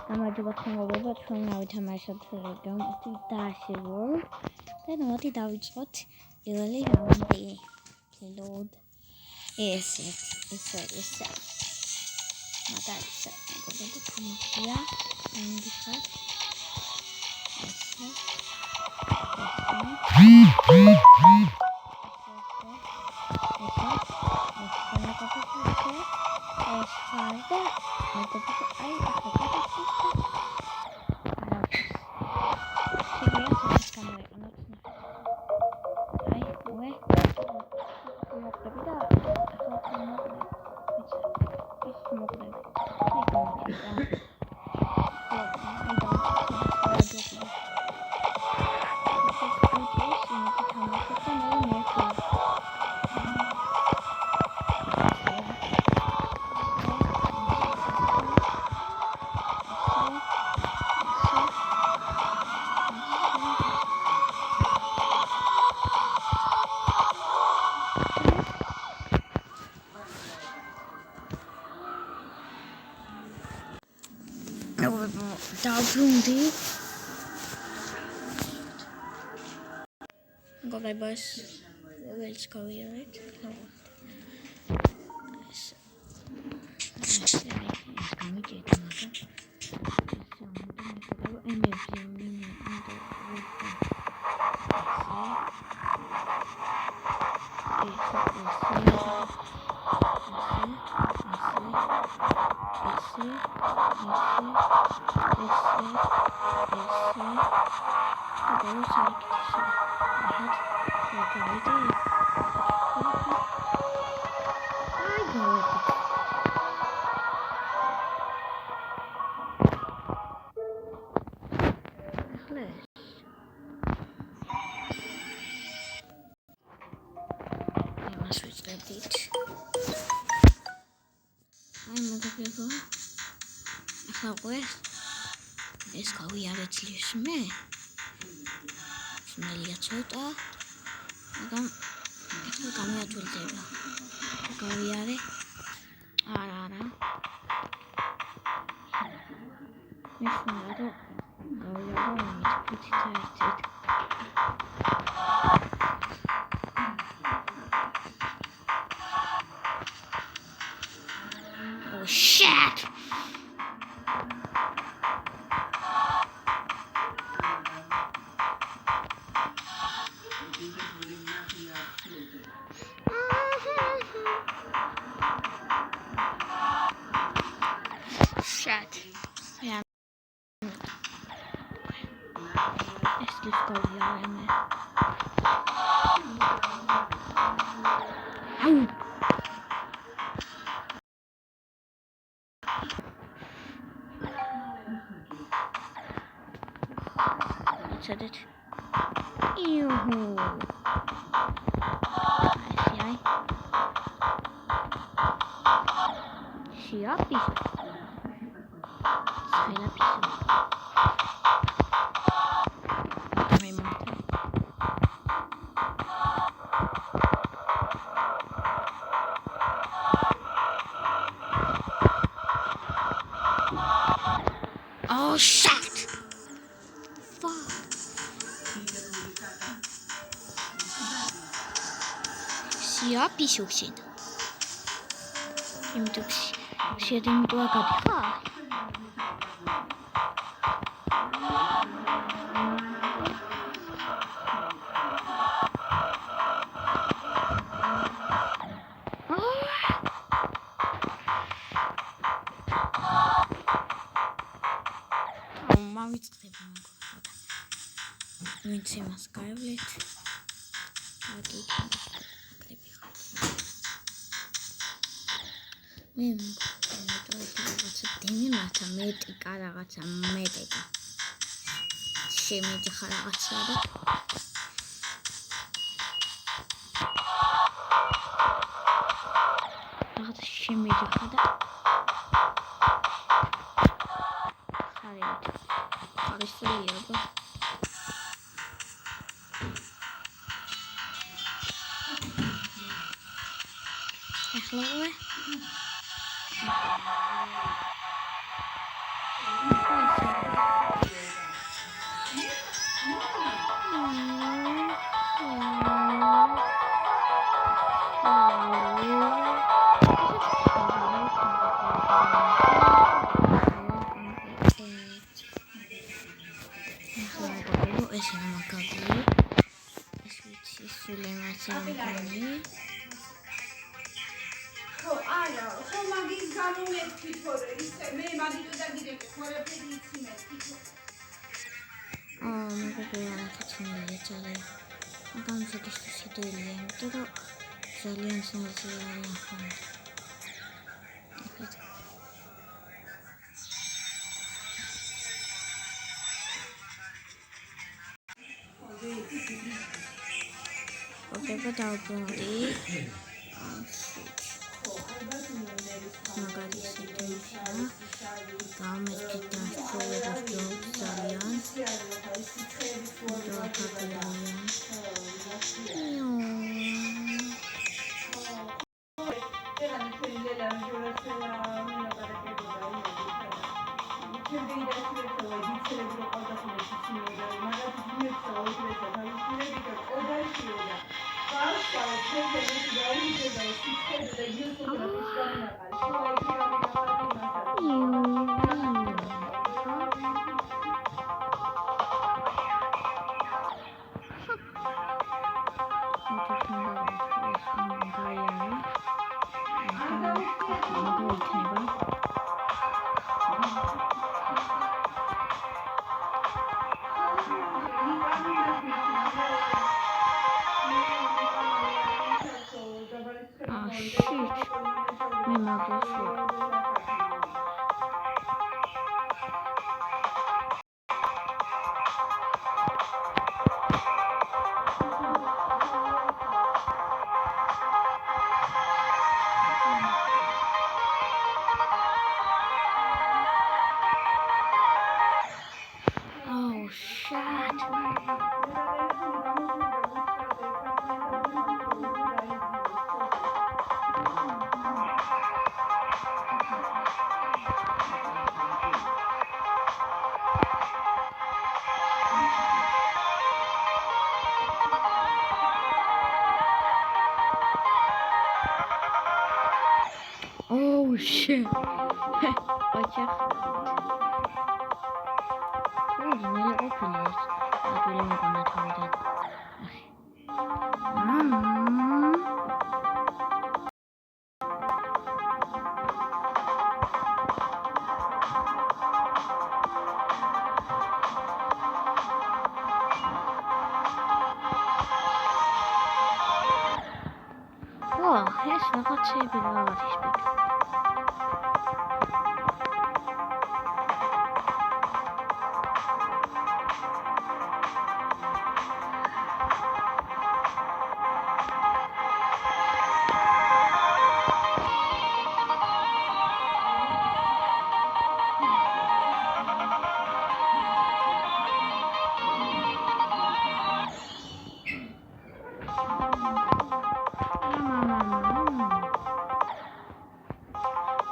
გამარჯობა ხმობობა ჩვენ ავითამაშოთ გემი Dash World და მოდი დავიწყოთ პირველი რაუნდი. Load ეს მაგალითად მეგობრებო თამაშია ინდიხარ Davrundi. Go by bus. Let's go here, right? ეს გავიარეთ მე ძნელია ცოტა მაგრამ ეხლა გამიათვლდება გავიარე არა მიხნა რომ გავიარე მიწით ერთით Oh shit! Shit. Yeah. Let's just go here in there. Ow! Said it. Ew. Oh shit! Fuck! Sia pisuxin. Sia dentro a cadha. Wint imaz გაივლით. მე რაღაცა მეტიკა რაღაცა მეტიკა. შემიძლია რაღაცა და რაღაცა შემიძლია და ხარისხია და ეხლა სულემაციანი ხო არა ხო მაგის გამო მეთქი თორე ისე მე მაგიტო დაგიდებ ყველაფერი იცი მეთქი მეგობრებია ნახეცნელია ძალიან მაგრამ ზოგადად სიდელია იმიტომ რომ ძალიან ძნელია ახლა დავბრუნდი მაგარი სიტუაცია გამეთქი და სწორედ ძალიან shit. Watch out. Oh, the little openers. I really want to try that. Oh, here's the hot table already.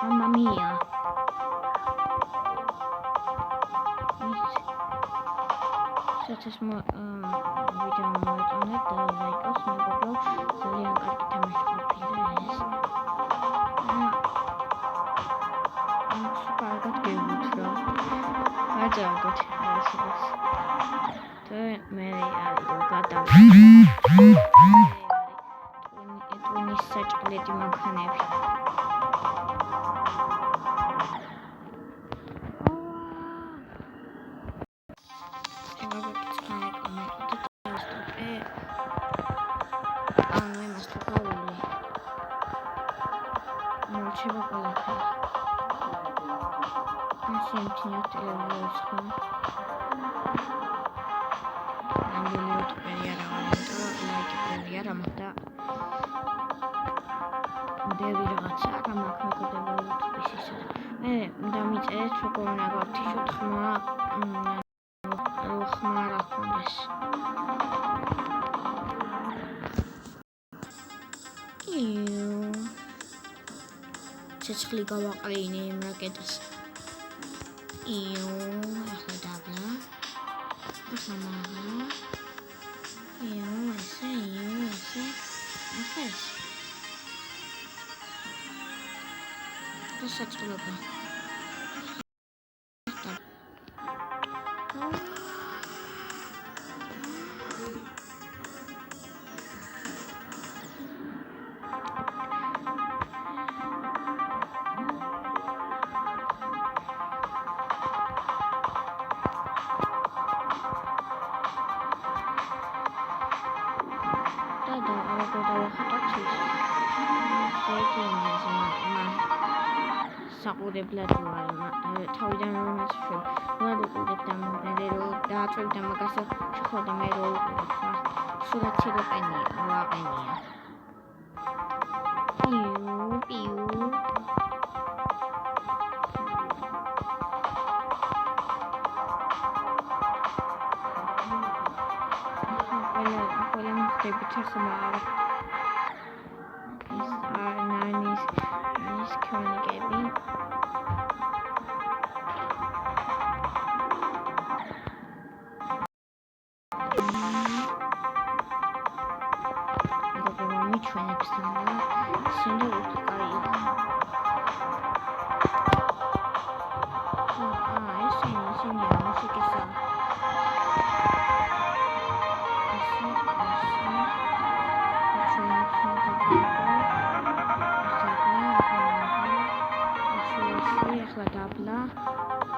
Mamma mia. Such a small video mode on it, like us, mobile, so you got to tell me super good game, I don't got it. Mary, you got that. When you search, let him connect. ცეცხლი გავაყრინე იმ რაკეტას. ახლა დაბლა. ახლა მაგა. ესე. ახლა ეს. დასაწყლობა. დავახატოთ ის. შეეძინეს საყურებლად ვარ თავიდან რომ ეშვებ. ვარ უყურებ და მე რო დააწევ და მაგას შეხო და მე რო უყურებ. სურათი რო ვაყენია. პიუ. ყველა მხდებით ახმარ. ის არ ნანის ქრონიკები. ჩვენ ექს და სინდრომი კაი.